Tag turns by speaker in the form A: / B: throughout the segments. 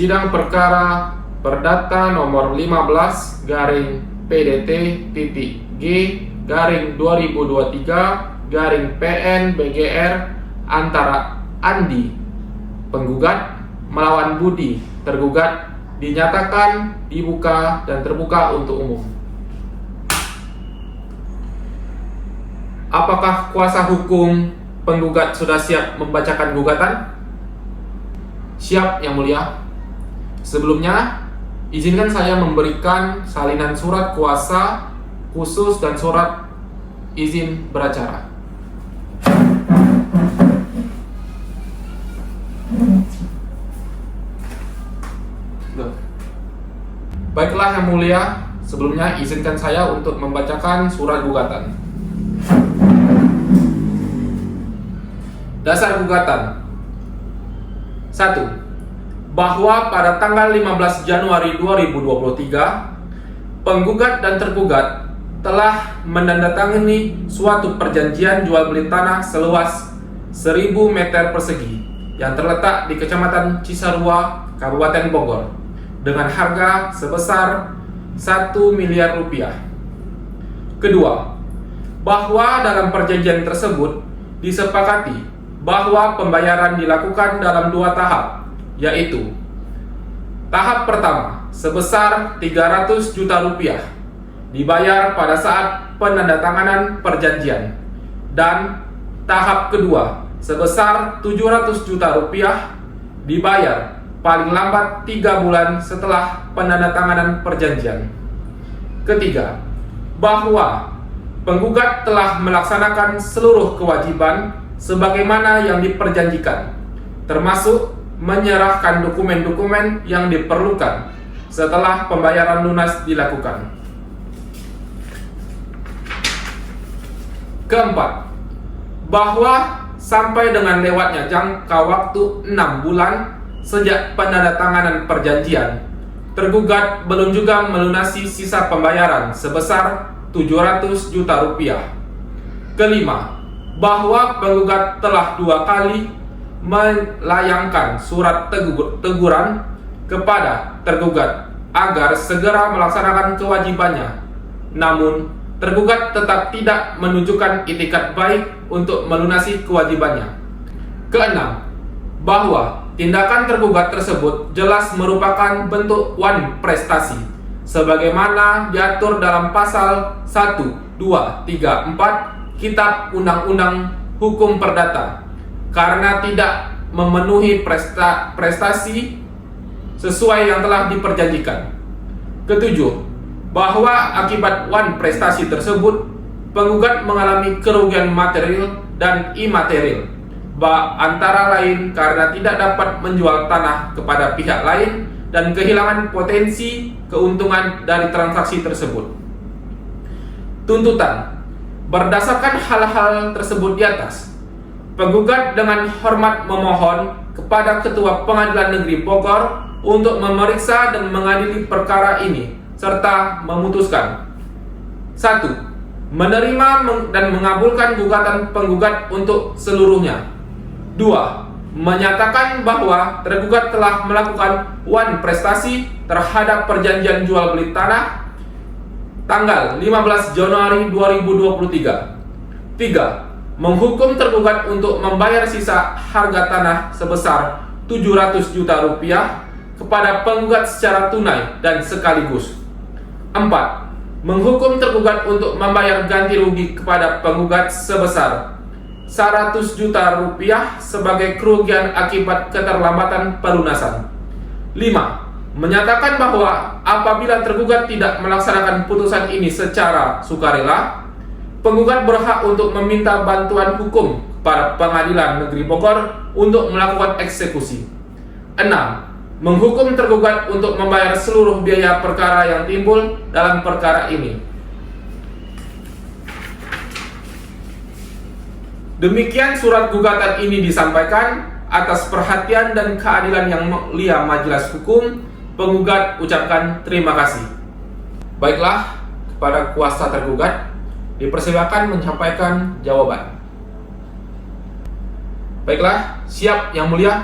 A: Sidang perkara Perdata nomor 15 garing PDT.G garing 2023 garing PN BGR antara Andi penggugat melawan Budi tergugat dinyatakan dibuka dan terbuka untuk umum. Apakah kuasa hukum penggugat sudah siap membacakan gugatan? Siap, Yang Mulia. Sebelumnya, izinkan saya memberikan salinan surat kuasa khusus dan surat izin beracara. Baiklah Yang Mulia, sebelumnya izinkan saya untuk membacakan surat gugatan. Dasar gugatan 1. Bahwa pada tanggal 15 Januari 2023, penggugat dan tergugat telah menandatangani suatu perjanjian jual beli tanah seluas 1000 meter persegi yang terletak di Kecamatan Cisarua, Kabupaten Bogor dengan harga sebesar 1 miliar rupiah. Kedua, bahwa dalam perjanjian tersebut disepakati bahwa pembayaran dilakukan dalam 2 tahap, yaitu tahap pertama sebesar 300 juta rupiah dibayar pada saat penandatanganan perjanjian, dan tahap kedua sebesar 700 juta rupiah dibayar paling lambat 3 bulan setelah penandatanganan perjanjian. Ketiga, bahwa penggugat telah melaksanakan seluruh kewajiban sebagaimana yang diperjanjikan, termasuk menyerahkan dokumen-dokumen yang diperlukan setelah pembayaran lunas dilakukan. Keempat, bahwa sampai dengan lewatnya jangka waktu 6 bulan sejak penandatanganan perjanjian, tergugat belum juga melunasi sisa pembayaran sebesar 700 juta rupiah. Kelima, bahwa penggugat telah 2 kali melayangkan surat teguran kepada tergugat agar segera melaksanakan kewajibannya, namun tergugat tetap tidak menunjukkan itikat baik untuk melunasi kewajibannya. Keenam, bahwa tindakan tergugat tersebut jelas merupakan bentuk wan prestasi sebagaimana diatur dalam pasal 1, 2, 3, 4 Kitab Undang-Undang Hukum Perdata, karena tidak memenuhi prestasi sesuai yang telah diperjanjikan. Ketujuh, bahwa akibat wan prestasi tersebut penggugat mengalami kerugian material dan imaterial, antara lain karena tidak dapat menjual tanah kepada pihak lain dan kehilangan potensi keuntungan dari transaksi tersebut. Tuntutan: berdasarkan hal-hal tersebut di atas, penggugat dengan hormat memohon kepada Ketua Pengadilan Negeri Bogor untuk memeriksa dan mengadili perkara ini serta memutuskan: 1. Menerima dan mengabulkan gugatan penggugat untuk seluruhnya. 2. Menyatakan bahwa tergugat telah melakukan wan prestasi terhadap perjanjian jual beli tanah tanggal 15 Januari 2023. 3. Menghukum tergugat untuk membayar sisa harga tanah sebesar 700 juta rupiah kepada penggugat secara tunai dan sekaligus. 4. Menghukum tergugat untuk membayar ganti rugi kepada penggugat sebesar 100 juta rupiah sebagai kerugian akibat keterlambatan pelunasan. 5. Menyatakan bahwa apabila tergugat tidak melaksanakan putusan ini secara sukarela, penggugat berhak untuk meminta bantuan hukum kepada Pengadilan Negeri Bogor untuk melakukan eksekusi. 6. Menghukum tergugat untuk membayar seluruh biaya perkara yang timbul dalam perkara ini. Demikian surat gugatan ini disampaikan. Atas perhatian dan keadilan yang mulia Majelis Hukum, penggugat ucapkan terima kasih. Baiklah, kepada kuasa tergugat dipersilakan menyampaikan jawaban. Baiklah, siap Yang Mulia.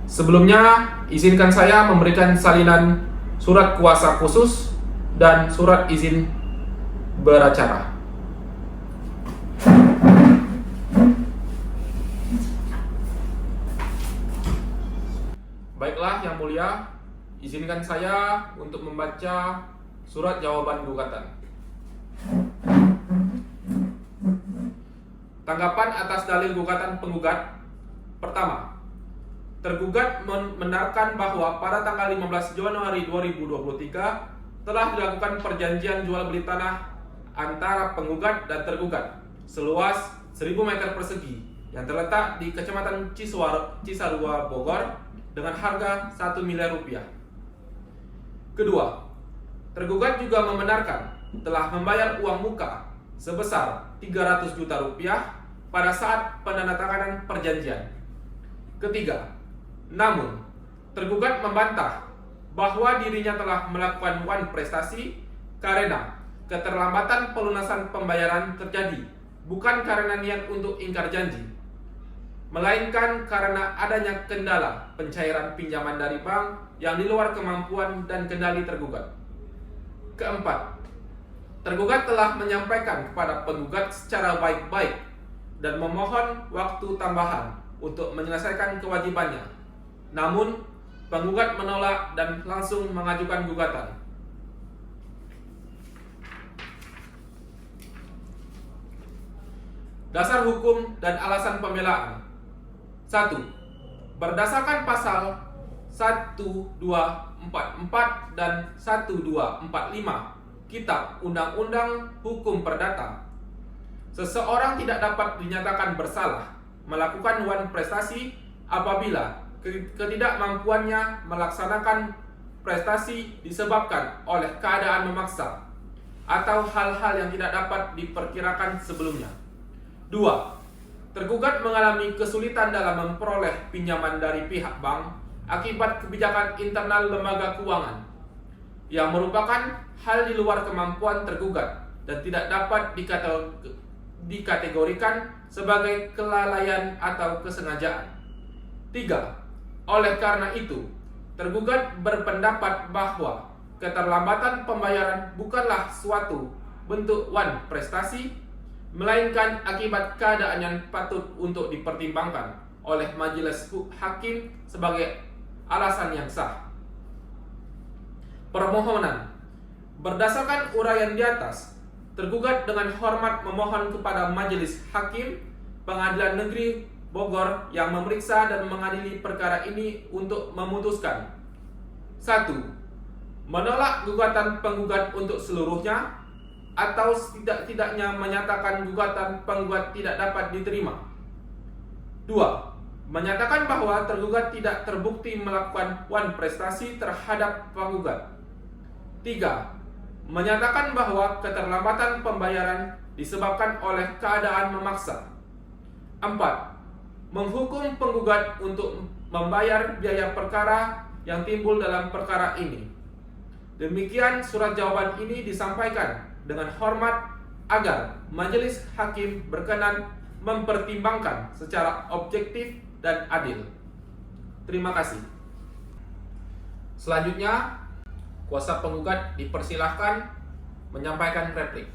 A: Sebelumnya, izinkan saya memberikan salinan surat kuasa khusus dan surat izin beracara. Baiklah, Yang Mulia, izinkan saya untuk membaca surat jawaban gugatan. Tanggapan atas dalil gugatan penggugat. Pertama, tergugat membenarkan bahwa pada tanggal 15 Januari 2023 telah dilakukan perjanjian jual beli tanah antara penggugat dan tergugat seluas 1000 meter persegi yang terletak di Kecamatan Cisarua, Bogor dengan harga 1 miliar rupiah. Kedua, tergugat juga membenarkan telah membayar uang muka sebesar 300 juta rupiah pada saat penandatanganan perjanjian. Ketiga, namun tergugat membantah bahwa dirinya telah melakukan wan prestasi karena keterlambatan pelunasan pembayaran terjadi bukan karena niat untuk ingkar janji, melainkan karena adanya kendala pencairan pinjaman dari bank yang di luar kemampuan dan kendali tergugat. Keempat, tergugat telah menyampaikan kepada penggugat secara baik-baik dan memohon waktu tambahan untuk menyelesaikan kewajibannya. Namun, penggugat menolak dan langsung mengajukan gugatan. Dasar hukum dan alasan pembelaan. 1. Berdasarkan pasal 1244 dan 1245 Kitab Undang-Undang Hukum Perdata, seseorang tidak dapat dinyatakan bersalah melakukan wan prestasi apabila ketidakmampuannya melaksanakan prestasi disebabkan oleh keadaan memaksa atau hal-hal yang tidak dapat diperkirakan sebelumnya. 2. Tergugat mengalami kesulitan dalam memperoleh pinjaman dari pihak bank akibat kebijakan internal lembaga keuangan yang merupakan hal di luar kemampuan tergugat dan tidak dapat dikategorikan sebagai kelalaian atau kesengajaan. 3. Oleh karena itu, tergugat berpendapat bahwa keterlambatan pembayaran bukanlah suatu bentuk wan prestasi, melainkan akibat keadaan yang patut untuk dipertimbangkan oleh majelis hakim sebagai alasan yang sah. Permohonan. Berdasarkan uraian di atas, tergugat dengan hormat memohon kepada majelis hakim Pengadilan Negeri Bogor yang memeriksa dan mengadili perkara ini untuk memutuskan: 1. Menolak gugatan penggugat untuk seluruhnya atau setidak-tidaknya menyatakan gugatan penggugat tidak dapat diterima. 2. Menyatakan bahwa tergugat tidak terbukti melakukan wan prestasi terhadap penggugat. 3. Menyatakan bahwa keterlambatan pembayaran disebabkan oleh keadaan memaksa. 4. Menghukum penggugat untuk membayar biaya perkara yang timbul dalam perkara ini. Demikian surat jawaban ini disampaikan dengan hormat agar majelis hakim berkenan mempertimbangkan secara objektif dan adil. Terima kasih. Selanjutnya, kuasa penggugat dipersilahkan menyampaikan replik.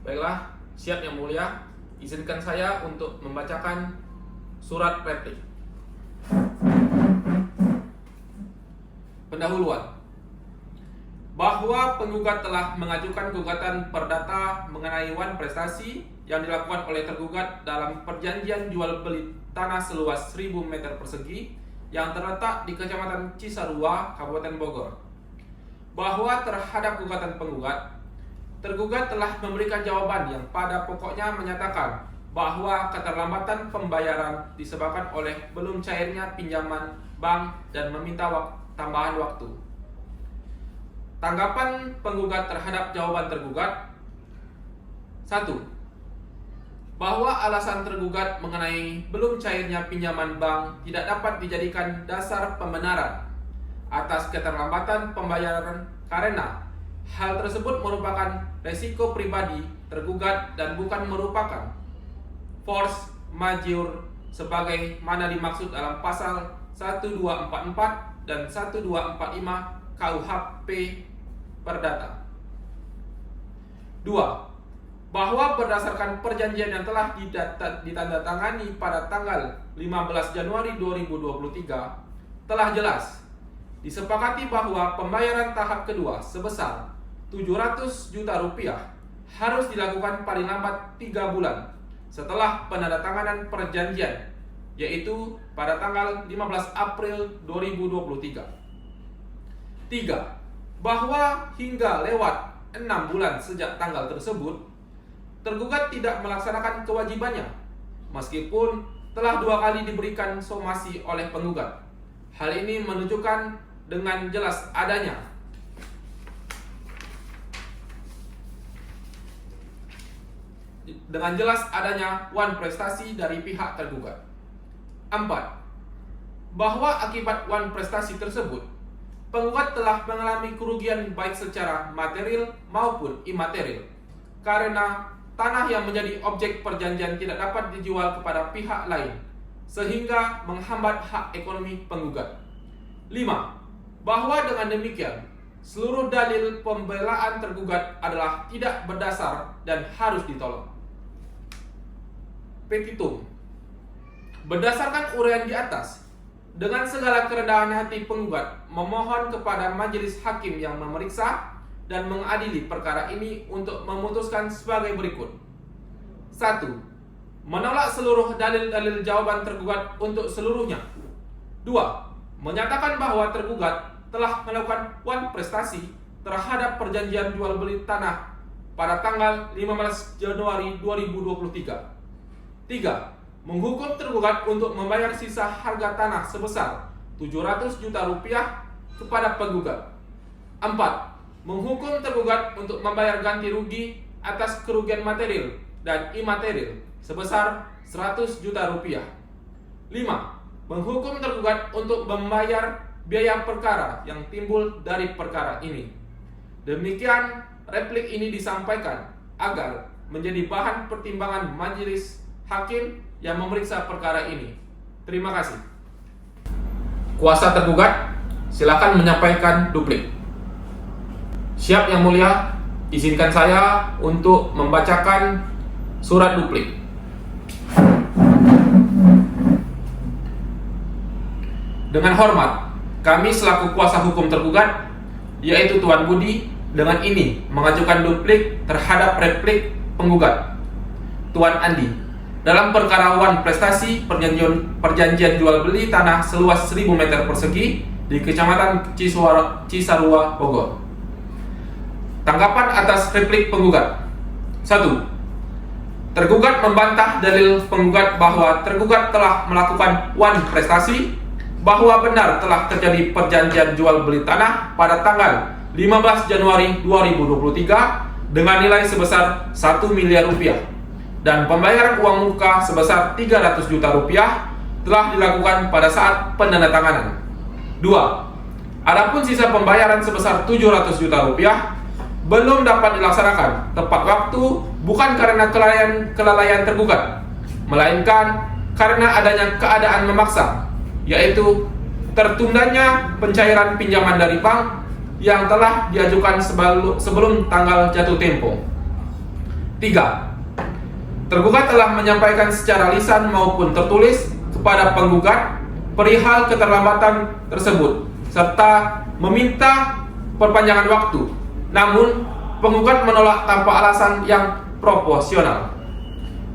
A: Baiklah, siap Yang Mulia. Izinkan saya untuk membacakan surat replik. Pendahuluan. Bahwa penggugat telah mengajukan gugatan perdata mengenai wan prestasi yang dilakukan oleh tergugat dalam perjanjian jual beli tanah seluas 1000 meter persegi yang terletak di Kecamatan Cisarua, Kabupaten Bogor. Bahwa terhadap gugatan penggugat, tergugat telah memberikan jawaban yang pada pokoknya menyatakan bahwa keterlambatan pembayaran disebabkan oleh belum cairnya pinjaman bank dan meminta tambahan waktu. Tanggapan penggugat terhadap jawaban tergugat. 1. Bahwa alasan tergugat mengenai belum cairnya pinjaman bank tidak dapat dijadikan dasar pembenaran atas keterlambatan pembayaran karena hal tersebut merupakan resiko pribadi tergugat dan bukan merupakan force majeure sebagai mana dimaksud dalam pasal 1244 dan 1245 KUHP Perdata. 2. Bahwa berdasarkan perjanjian yang telah ditandatangani pada tanggal 15 Januari 2023 telah jelas disepakati bahwa pembayaran tahap kedua sebesar 700 juta rupiah harus dilakukan paling lambat 3 bulan setelah penandatanganan perjanjian, yaitu pada tanggal 15 April 2023. 3. Bahwa hingga lewat 6 bulan sejak tanggal tersebut, tergugat tidak melaksanakan kewajibannya, meskipun telah 2 kali diberikan somasi oleh penggugat. Hal ini menunjukkan dengan jelas adanya wan prestasi dari pihak tergugat. 4. Bahwa akibat wan prestasi tersebut, penggugat telah mengalami kerugian baik secara material maupun imaterial, karena tanah yang menjadi objek perjanjian tidak dapat dijual kepada pihak lain, sehingga menghambat hak ekonomi penggugat. 5. Bahwa dengan demikian, seluruh dalil pembelaan tergugat adalah tidak berdasar dan harus ditolak. Petitum. Berdasarkan uraian di atas, dengan segala kerendahan hati penggugat memohon kepada majelis hakim yang memeriksa dan mengadili perkara ini untuk memutuskan sebagai berikut. 1. Menolak seluruh dalil-dalil jawaban tergugat untuk seluruhnya. 2. Menyatakan bahwa tergugat telah melakukan wan prestasi terhadap perjanjian jual beli tanah pada tanggal 15 Januari 2023. 3. Menghukum tergugat untuk membayar sisa harga tanah sebesar 700 juta rupiah kepada penggugat. 4. Menghukum tergugat untuk membayar ganti rugi atas kerugian material dan imaterial sebesar 100 juta rupiah. 5. Menghukum tergugat untuk membayar biaya perkara yang timbul dari perkara ini. Demikian replik ini disampaikan agar menjadi bahan pertimbangan majelis hakim yang memeriksa perkara ini. Terima kasih. Kuasa tergugat, silakan menyampaikan duplik. Siap Yang Mulia, izinkan saya untuk membacakan surat duplik. Dengan hormat, kami selaku kuasa hukum tergugat, yaitu Tuan Budi, dengan ini mengajukan duplik terhadap replik penggugat Tuan Andi dalam perkara wan prestasi perjanjian jual beli tanah seluas 1000 meter persegi di Kecamatan Cisarua, Bogor. Tanggapan atas replik penggugat. 1. Tergugat membantah dalil penggugat bahwa tergugat telah melakukan wan prestasi, bahwa benar telah terjadi perjanjian jual beli tanah pada tanggal 15 Januari 2023 dengan nilai sebesar 1 miliar rupiah dan pembayaran uang muka sebesar 300 juta rupiah telah dilakukan pada saat penandatanganan. 2. Adapun sisa pembayaran sebesar 700 juta rupiah belum dapat dilaksanakan tepat waktu bukan karena kelalaian tergugat, melainkan karena adanya keadaan memaksa, yaitu tertundanya pencairan pinjaman dari bank yang telah diajukan sebelum tanggal jatuh tempo. 3. Tergugat telah menyampaikan secara lisan maupun tertulis kepada penggugat perihal keterlambatan tersebut serta meminta perpanjangan waktu. Namun, penggugat menolak tanpa alasan yang proporsional.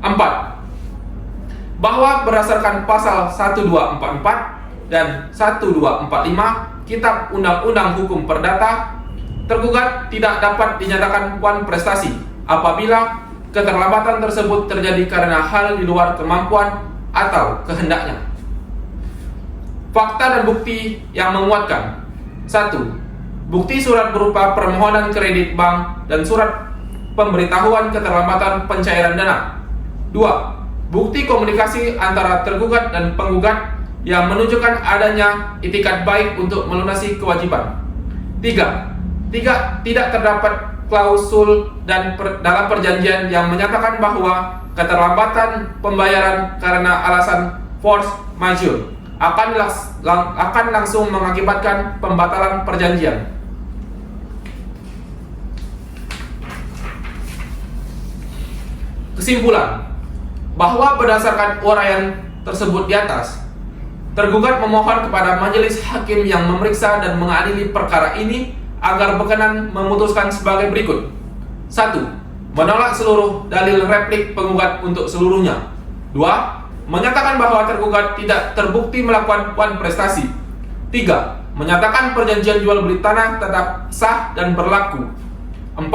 A: 4. Bahwa berdasarkan pasal 1244 dan 1245 Kitab Undang-Undang Hukum Perdata, tergugat tidak dapat dinyatakan wan prestasi apabila keterlambatan tersebut terjadi karena hal di luar kemampuan atau kehendaknya. Fakta dan bukti yang menguatkan. 1. Bukti surat berupa permohonan kredit bank dan surat pemberitahuan keterlambatan pencairan dana. 2. Bukti komunikasi antara tergugat dan penggugat yang menunjukkan adanya itikat baik untuk melunasi kewajiban. 3. Tidak terdapat klausul dalam perjanjian yang menyatakan bahwa keterlambatan pembayaran karena alasan force majeure akan langsung mengakibatkan pembatalan perjanjian. Kesimpulan, bahwa berdasarkan uraian tersebut di atas, tergugat memohon kepada majelis hakim yang memeriksa dan mengadili perkara ini agar berkenan memutuskan sebagai berikut. 1. Menolak seluruh dalil replik penggugat untuk seluruhnya. 2. Menyatakan bahwa tergugat tidak terbukti melakukan wan prestasi. 3. Menyatakan perjanjian jual beli tanah tetap sah dan berlaku. 4.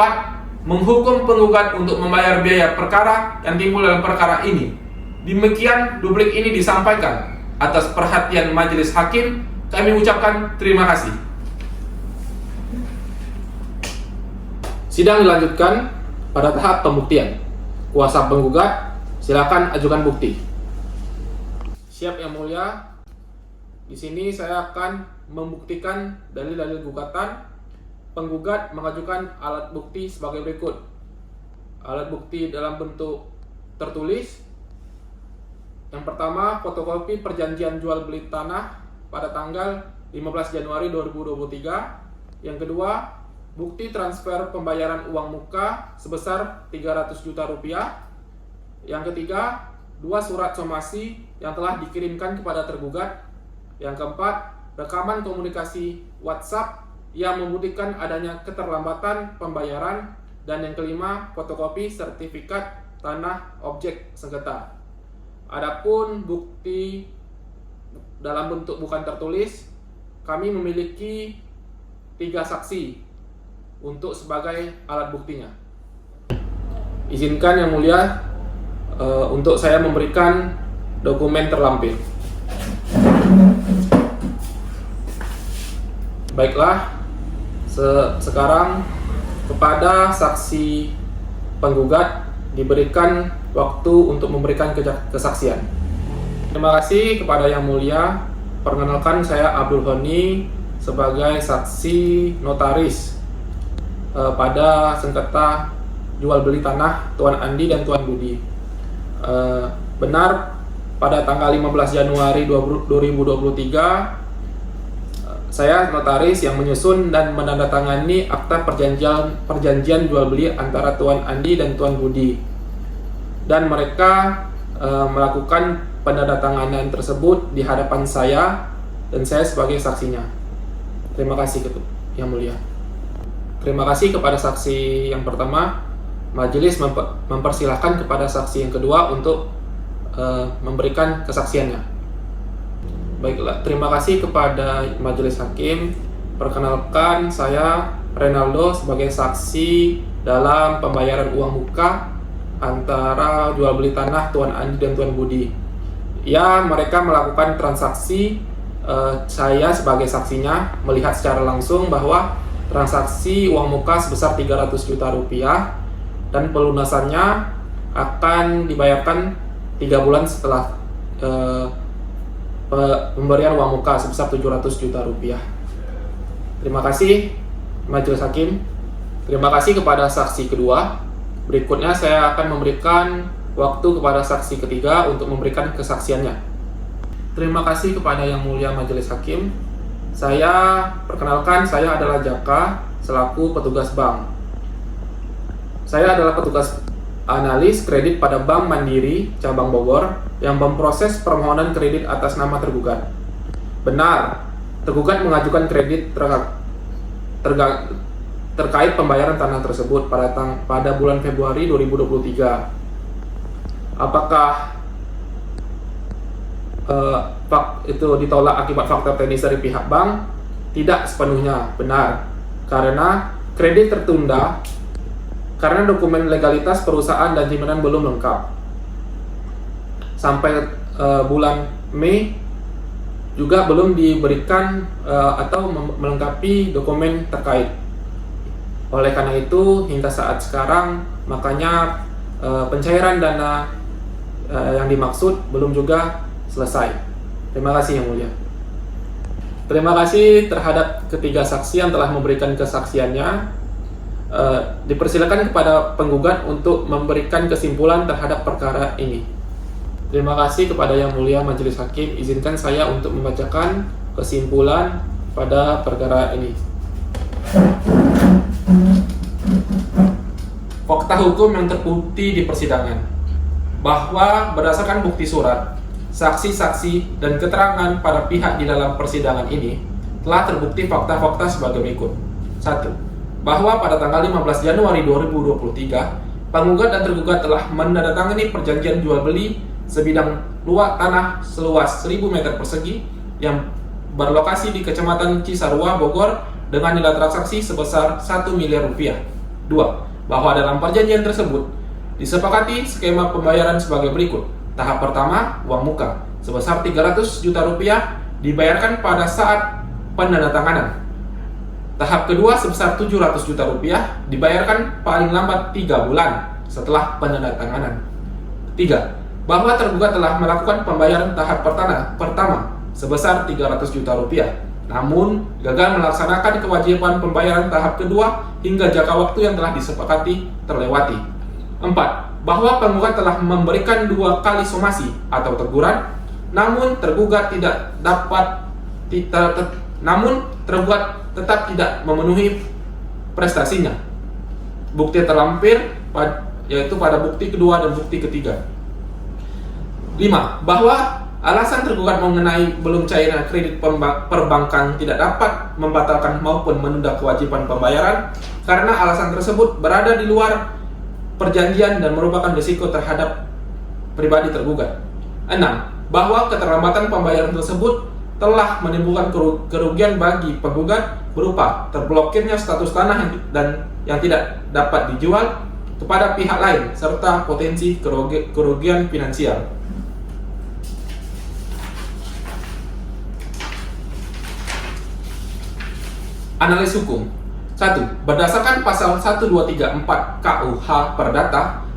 A: Menghukum penggugat untuk membayar biaya perkara yang timbul dalam perkara ini. Demikian duplik ini disampaikan. Atas perhatian majelis hakim, kami ucapkan terima kasih. Sidang dilanjutkan pada tahap pembuktian. Kuasa penggugat, silakan ajukan bukti. Siap Yang Mulia. Di sini saya akan membuktikan dalil-dalil gugatan. Penggugat mengajukan alat bukti sebagai berikut. Alat bukti dalam bentuk tertulis. Yang pertama, fotokopi perjanjian jual beli tanah pada tanggal 15 Januari 2023. Yang kedua, bukti transfer pembayaran uang muka sebesar 300 juta rupiah. Yang ketiga, 2 surat somasi yang telah dikirimkan kepada tergugat. Yang keempat, rekaman komunikasi WhatsApp yang membuktikan adanya keterlambatan pembayaran. Dan yang kelima, fotokopi sertifikat tanah objek sengketa. Adapun bukti dalam bentuk bukan tertulis, kami memiliki 3 saksi untuk sebagai alat buktinya. Izinkan Yang Mulia untuk saya memberikan dokumen terlampir. Baiklah, sekarang kepada saksi penggugat diberikan waktu untuk memberikan kesaksian. Terima kasih kepada Yang Mulia. Perkenalkan, saya Abdul Honi sebagai saksi notaris pada sengketa jual beli tanah Tuan Andi dan Tuan Budi. Benar, pada tanggal 15 Januari 2023 saya notaris yang menyusun dan menandatangani akta perjanjian jual beli antara Tuan Andi dan Tuan Budi, dan mereka melakukan penandatanganan tersebut di hadapan saya dan saya sebagai saksinya. Terima kasih Yang Mulia. Terima kasih kepada saksi yang pertama. Majelis mempersilahkan kepada saksi yang kedua untuk memberikan kesaksiannya. Baiklah, terima kasih kepada majelis hakim. Perkenalkan, saya Renaldo sebagai saksi dalam pembayaran uang muka antara jual beli tanah Tuan Andi dan Tuan Budi. Ya, mereka melakukan transaksi. Saya sebagai saksinya melihat secara langsung bahwa transaksi uang muka sebesar 300 juta rupiah dan pelunasannya akan dibayarkan 3 bulan setelah pemberian uang muka sebesar 700 juta rupiah. Terima kasih majelis hakim. Terima kasih kepada saksi kedua. Berikutnya saya akan memberikan waktu kepada saksi ketiga untuk memberikan kesaksiannya. Terima kasih kepada Yang Mulia majelis hakim. Saya perkenalkan, saya adalah Jaka selaku petugas bank. Saya adalah petugas analis kredit pada Bank Mandiri Cabang Bogor yang memproses permohonan kredit atas nama tergugat. Benar, tergugat mengajukan kredit terkait pembayaran tanah tersebut pada bulan Februari 2023. Apakah itu ditolak akibat faktor teknis dari pihak bank? Tidak sepenuhnya benar, karena kredit tertunda karena dokumen legalitas perusahaan dan jaminan belum lengkap. Sampai bulan Mei juga belum diberikan atau melengkapi dokumen terkait. Oleh karena itu, hingga saat sekarang, makanya pencairan dana yang dimaksud belum juga selesai. Terima kasih Yang Mulia. Terima kasih terhadap ketiga saksi yang telah memberikan kesaksiannya. Dipersilakan kepada penggugat untuk memberikan kesimpulan terhadap perkara ini. Terima kasih kepada Yang Mulia Majelis Hakim. Izinkan saya untuk membacakan kesimpulan pada perkara ini. Fakta hukum yang terbukti di persidangan bahwa berdasarkan bukti surat, saksi-saksi, dan keterangan pada pihak di dalam persidangan ini telah terbukti fakta-fakta sebagai berikut. 1. Bahwa pada tanggal 15 Januari 2023, penggugat dan tergugat telah menandatangani perjanjian jual beli sebidang luas tanah seluas 1000 meter persegi yang berlokasi di Kecamatan Cisarua, Bogor dengan nilai transaksi sebesar 1 miliar rupiah. 2. Bahwa dalam perjanjian tersebut disepakati skema pembayaran sebagai berikut. Tahap pertama, uang muka sebesar 300 juta rupiah dibayarkan pada saat penandatanganan. Tahap kedua sebesar 700 juta rupiah dibayarkan paling lambat 3 bulan setelah penandatanganan. 3. Bahwa tergugat telah melakukan pembayaran tahap pertama sebesar 300 juta rupiah, namun gagal melaksanakan kewajiban pembayaran tahap kedua hingga jangka waktu yang telah disepakati terlewati. 4. Bahwa penggugat telah memberikan 2 kali somasi atau teguran, namun tergugat tetap tidak memenuhi prestasinya. Bukti terlampir yaitu pada bukti kedua dan bukti ketiga. 5. Bahwa alasan tergugat mengenai belum cairnya kredit perbankan tidak dapat membatalkan maupun menunda kewajiban pembayaran karena alasan tersebut berada di luar perjanjian dan merupakan risiko terhadap pribadi tergugat. 6. Bahwa keterlambatan pembayaran tersebut telah menimbulkan kerugian bagi penggugat berupa terblokirnya status tanah yang tidak dapat dijual kepada pihak lain serta potensi kerugian finansial. Analis hukum. 1. Berdasarkan pasal 1234 KUH Perdata,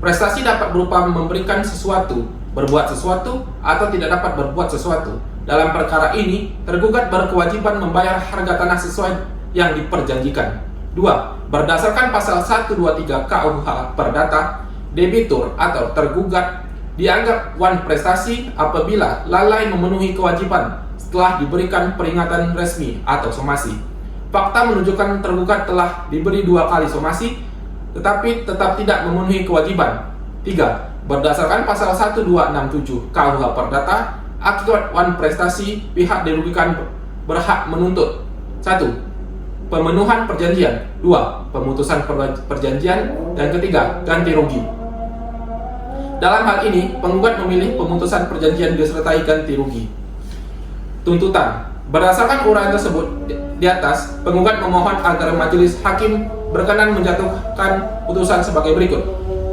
A: prestasi dapat berupa memberikan sesuatu, berbuat sesuatu, atau tidak dapat berbuat sesuatu. Dalam perkara ini, tergugat berkewajiban membayar harga tanah sesuai yang diperjanjikan. 2. Berdasarkan pasal 123 KUH Perdata, debitur atau tergugat dianggap wan prestasi apabila lalai memenuhi kewajiban setelah diberikan peringatan resmi atau somasi. Fakta menunjukkan tergugat telah diberi 2 kali somasi, tetapi tetap tidak memenuhi kewajiban. 3. Berdasarkan pasal 1267 KUH Perdata, akibat wan prestasi, pihak dirugikan berhak menuntut 1. Pemenuhan perjanjian, 2. Pemutusan perjanjian, dan ketiga, ganti rugi. Dalam hal ini, penggugat memilih pemutusan perjanjian disertai ganti rugi. Tuntutan. Berdasarkan uraian tersebut di atas, penggugat memohon agar majelis hakim berkenan menjatuhkan putusan sebagai berikut.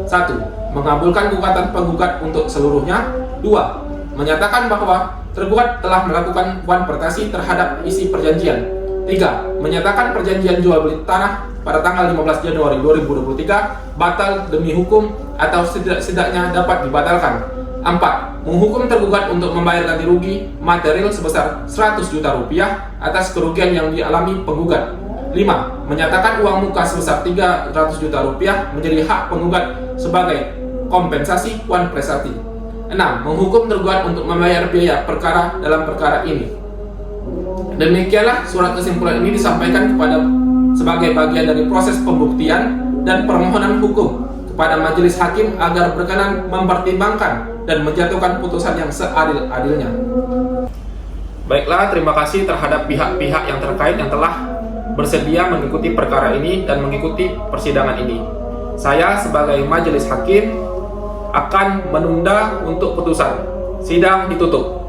A: 1. Mengabulkan gugatan penggugat untuk seluruhnya. 2. Menyatakan bahwa tergugat telah melakukan wan prestasi terhadap isi perjanjian. 3. Menyatakan perjanjian jual beli tanah pada tanggal 15 Januari 2023 batal demi hukum atau setidaknya dapat dibatalkan. 4. Menghukum tergugat untuk membayar ganti rugi material sebesar 100 juta rupiah atas kerugian yang dialami penggugat. 5. Menyatakan uang muka sebesar 300 juta rupiah menjadi hak penggugat sebagai kompensasi wan prestasi. 6. Menghukum tergugat untuk membayar biaya perkara dalam perkara ini. Demikianlah surat kesimpulan ini disampaikan sebagai bagian dari proses pembuktian dan permohonan hukum kepada majelis hakim agar berkenan mempertimbangkan dan menjatuhkan putusan yang seadil-adilnya. Baiklah, terima kasih terhadap pihak-pihak yang terkait yang telah bersedia mengikuti perkara ini dan mengikuti persidangan ini. Saya sebagai majelis hakim akan menunda untuk putusan. Sidang ditutup.